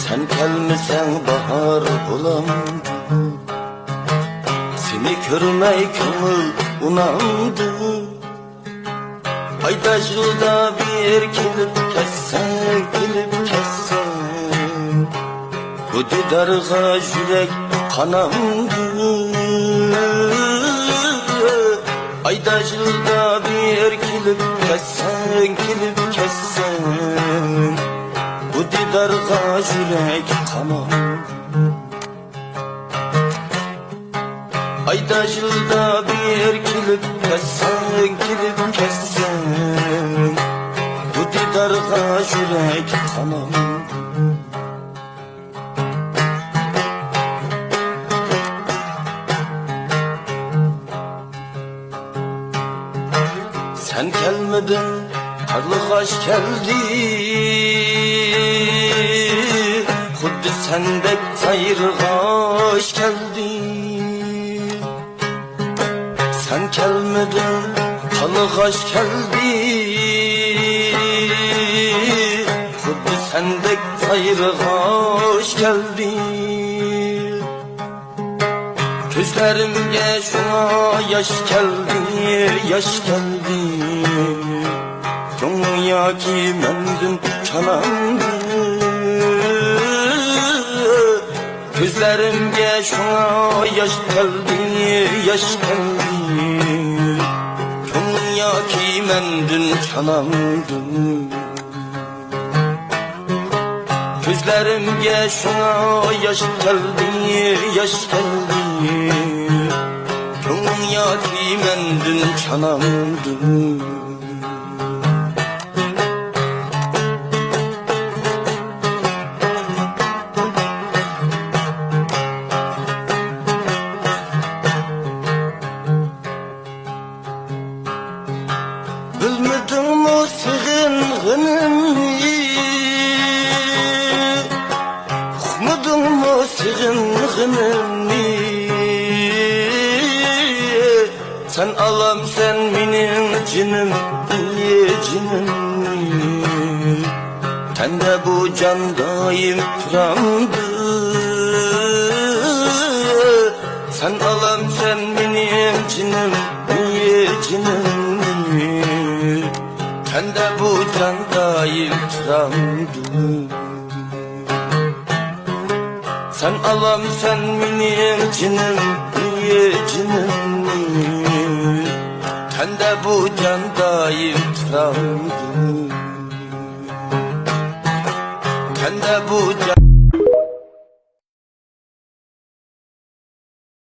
Sen gelmesen bahar bulamdı. Seni görmey kömür unandı. Ayda yılda bir gelip kessen, gelip kessen. Bu didarga yürek kanamdı. Ayda yılda bir gelip kessen, gelip kessen. Bu didarga yürek kanamdı. Ayda yılda bir gelip kessen, gelip kessen. Bu didarga yürek kanamdı. Sen gelmedin, karlıgaş geldi. Xuddi sendek sayrıgaş geldi. Sen gelmedin, karlıgaş geldi. Xuddi sendek sayrıgaş geldi. Gözlerimge şuna yaş geldi, yaş geldi. Dünya ki mendin çalandı. Gözlerimge şuna yaş geldi, yaş geldi. Dünya ki mendin çalandı. Gözlerimge şuna yaş geldi, yaş geldi. Dünya ki mendin çalandı. Bilmedin mi sığınğınımı? Uqmadın mı sığınğınımı? Sen alam sen benim cinim, cinim. Tende bu can daim turamdı. Sen alam sen benim cinim, cinim. Tende bu can daim turamdı. Sen alam sen benim cinim, cinim. Tende bu can daim turamdı. Tende bu can